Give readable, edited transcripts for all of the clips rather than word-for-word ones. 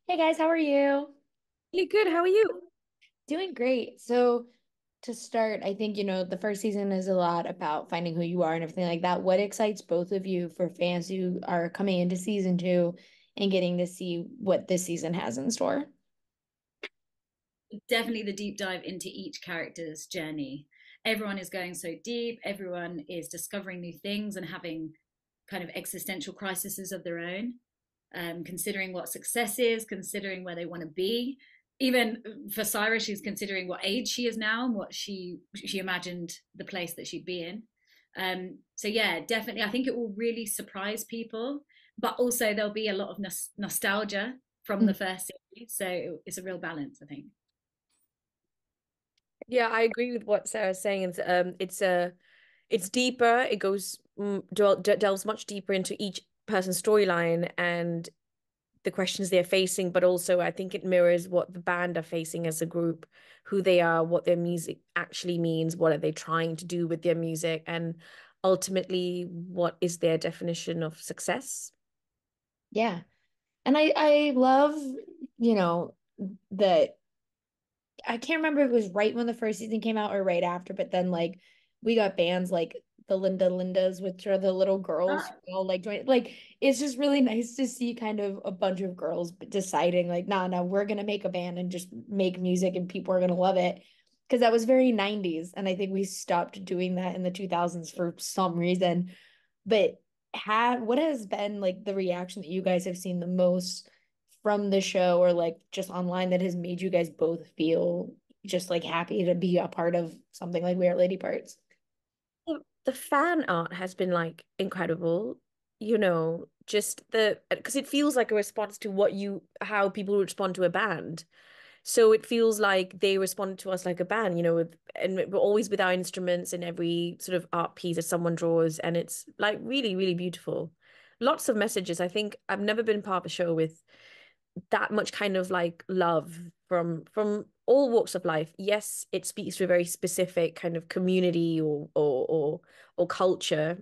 Hey guys, how are you? Really good. How are you? Doing great. So to start, I think, the first season is a lot about finding who you are and everything like that. What excites both of you for fans who are coming into season two and getting to see what this season has in store? Definitely the deep dive into each character's journey. Everyone is going so deep, everyone is discovering new things and having kind of existential crises of their own, considering what success is, considering where they want to be. Even for Cyrus, she's considering what age she is now and what she imagined the place that she'd be in. So yeah, definitely, I think it will really surprise people, but also there'll be a lot of nostalgia from the first series. So it's a real balance, I think. Yeah, I agree with what Sarah's saying. It's deeper. It goes delves much deeper into each person's storyline and the questions they're facing, but also I think it mirrors what the band are facing as a group, who they are, what their music actually means, what are they trying to do with their music, and ultimately what is their definition of success. Yeah. And I love, you know, that I can't remember if it was right when the first season came out or right after, but then like we got bands like the Lindas, which are the little girls who all like join. Like it's just really nice to see kind of a bunch of girls deciding like, nah, no, we're gonna make a band and just make music and people are gonna love it. Because that was very 90s. And I think we stopped doing that in the 2000s for some reason. But what has been like the reaction that you guys have seen the most from the show or like just online that has made you guys both feel just like happy to be a part of something like We Are Lady Parts? The fan art has been like incredible, just because it feels like a response to how people respond to a band. So it feels like they respond to us like a band, and we're always with our instruments in every sort of art piece that someone draws, and it's like really, really beautiful. Lots of messages. I think I've never been part of a show with that much kind of like love from all walks of life. Yes, it speaks to a very specific kind of community or culture,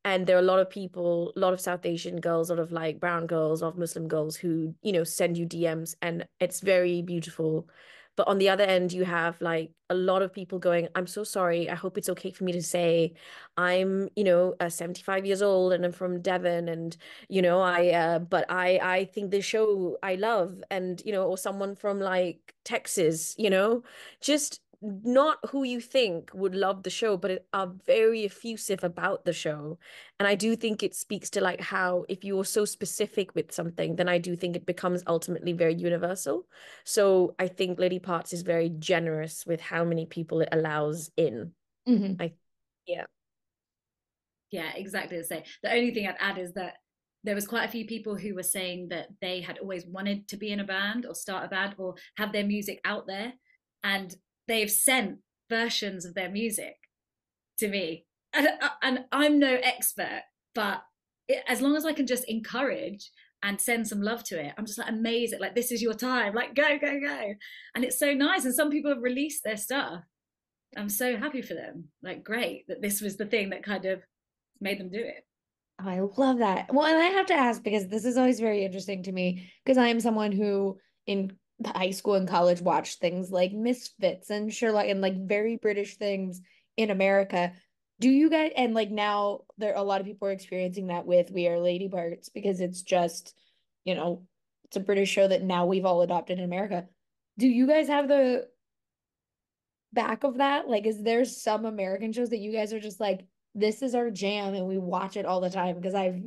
and there are a lot of people, a lot of South Asian girls, a lot of like brown girls, a lot of Muslim girls who, send you DMs, and it's very beautiful. But on the other end, you have like a lot of people going, I'm so sorry. I hope it's okay for me to say I'm, 75 years old and I'm from Devon and, but I think the show I love and, or someone from like Texas, just not who you think would love the show, but are very effusive about the show. And I do think it speaks to like how if you're so specific with something, then I do think it becomes ultimately very universal. So I think Lady Parts is very generous with how many people it allows in. Hmm. I Yeah. Yeah, exactly the same. The only thing I'd add is that there was quite a few people who were saying that they had always wanted to be in a band or start a band or have their music out there, and they've sent versions of their music to me. And I'm no expert, but as long as I can just encourage and send some love to it, I'm just like amazed. Like this is your time. Like go, go, go. And it's so nice. And some people have released their stuff. I'm so happy for them. Like great that this was the thing that kind of made them do it. Oh, I love that. Well, and I have to ask because this is always very interesting to me because I am someone who in high school and college watched things like Misfits and Sherlock and like very British things in America. Do you guys and like now there a lot of people are experiencing that with We Are Lady Parts because it's just, you know, it's a British show that now we've all adopted in America. Do you guys have the back of that? Like, is there some American shows that you guys are just like, this is our jam and we watch it all the time? Because I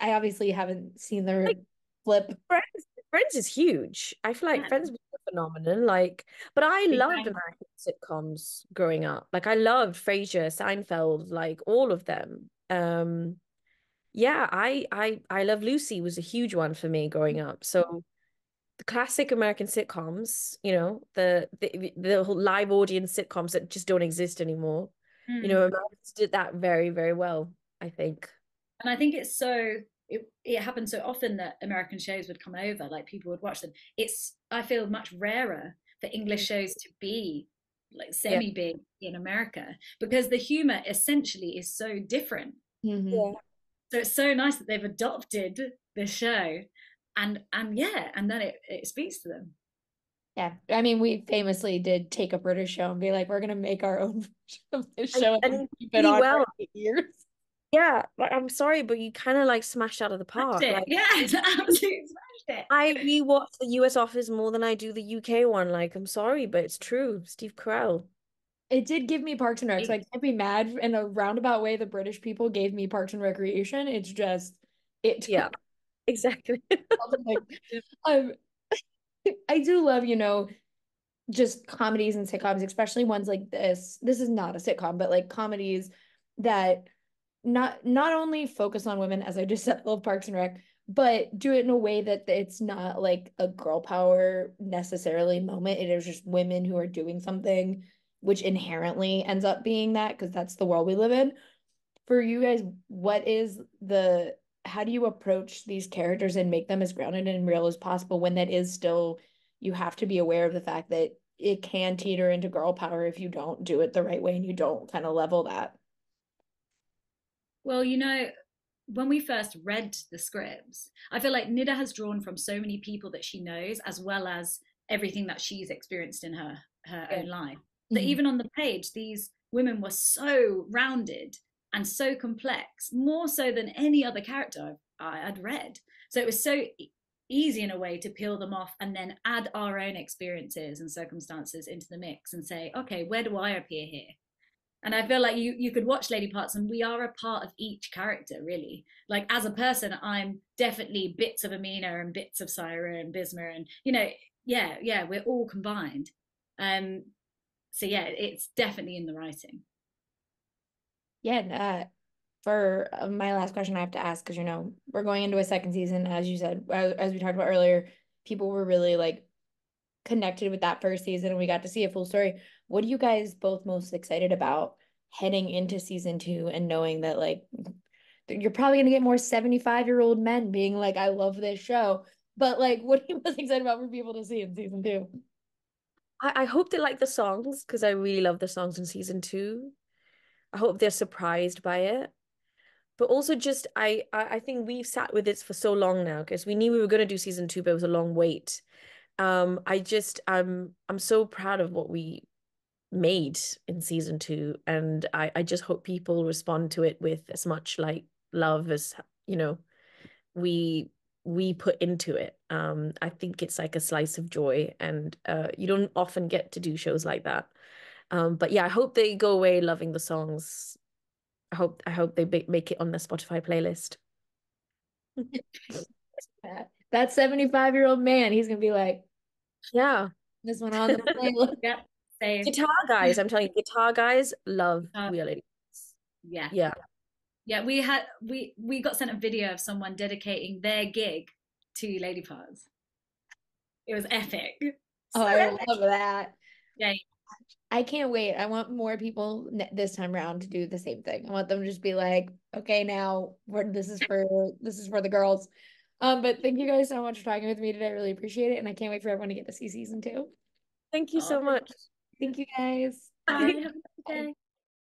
obviously haven't seen Like their flip. Friends is huge. I feel like Yeah. Friends was a phenomenon. Like, but I Big loved Bang. American sitcoms growing up. Like I loved Frasier, Seinfeld, like all of them. Yeah, I Love Lucy was a huge one for me growing up. So the classic American sitcoms, the whole live audience sitcoms that just don't exist anymore. Mm. Americans did that very, very well, I think. And I think it's so it happened so often that American shows would come over, like people would watch them. It's I feel much rarer for English shows to be like Yeah. semi big in America because the humor essentially is so different. Hmm. Yeah. So it's so nice that they've adopted the show and yeah, and then it speaks to them. Yeah, I mean, we famously did take a British show and be like, we're gonna make our own version of this show and And keep it really on for well. 8 years. Yeah, like I'm sorry, but you kind of like smashed out of the Smashed park. it. Like Yeah, absolutely smashed it. I rewatch the US Office more than I do the UK one. Like I'm sorry, but it's true. Steve Carell. It did give me Parks and Rec, so I can't be mad in a roundabout way. The British people gave me Parks and Recreation. It's just it Yeah, took exactly. like um, I do love, just comedies and sitcoms, especially ones like this. This is not a sitcom, but like comedies that not only focus on women, as I just said, I love Parks and Rec, but do it in a way that it's not like a girl power necessarily moment. It is just women who are doing something, which inherently ends up being that because that's the world we live in. For you guys, what is the how do you approach these characters and make them as grounded and real as possible when that is still you have to be aware of the fact that it can teeter into girl power if you don't do it the right way and you don't kind of level that. Well, when we first read the scripts, I feel like Nida has drawn from so many people that she knows, as well as everything that she's experienced in her Yeah. own life. That Mhm. even on the page, these women were so rounded and so complex, more so than any other character I'd read. So it was so easy in a way to peel them off and then add our own experiences and circumstances into the mix and say, okay, where do I appear here? And I feel like you could watch Lady Parts and we are a part of each character, really. Like as a person, I'm definitely bits of Amina and bits of Syra and Bisma, and yeah, we're all combined. Um, so yeah, it's definitely in the writing. Yeah, and, for my last question, I have to ask because we're going into a second season, as you said, as we talked about earlier, people were really like connected with that first season, and we got to see a full story. What are you guys both most excited about heading into season two and knowing that like you're probably gonna get more 75-year-old men being like, I love this show. But like, what are you most excited about for people to see in season two? I hope they like the songs because I really love the songs in season two. I hope they're surprised by it. But also just I think we've sat with this for so long now because we knew we were going to do season two, but it was a long wait. I'm so proud of what we made in season two, and I just hope people respond to it with as much like love as you know we we put into it. I think it's like a slice of joy, and you don't often get to do shows like that. But yeah, I hope they go away loving the songs. I hope they make it on the Spotify playlist. That 75-year-old man, he's gonna be like, Yeah. this one on the playlist. Yeah, same. Guitar guys, I'm telling you, guitar guys love Uh, We Are Ladies. yeah, Yeah. yeah. We got sent a video of someone dedicating their gig to Lady Parts. It was epic. Oh, So I epic. love that. Yeah, I can't wait. I want more people this time around to do the same thing. I want them to just be like, okay, now this is for the girls. But thank you guys so much for talking with me today. I really appreciate it, and I can't wait for everyone to get to see season two. Thank you oh, so much. Thank you guys. bye. Bye. Have a good Bye. day.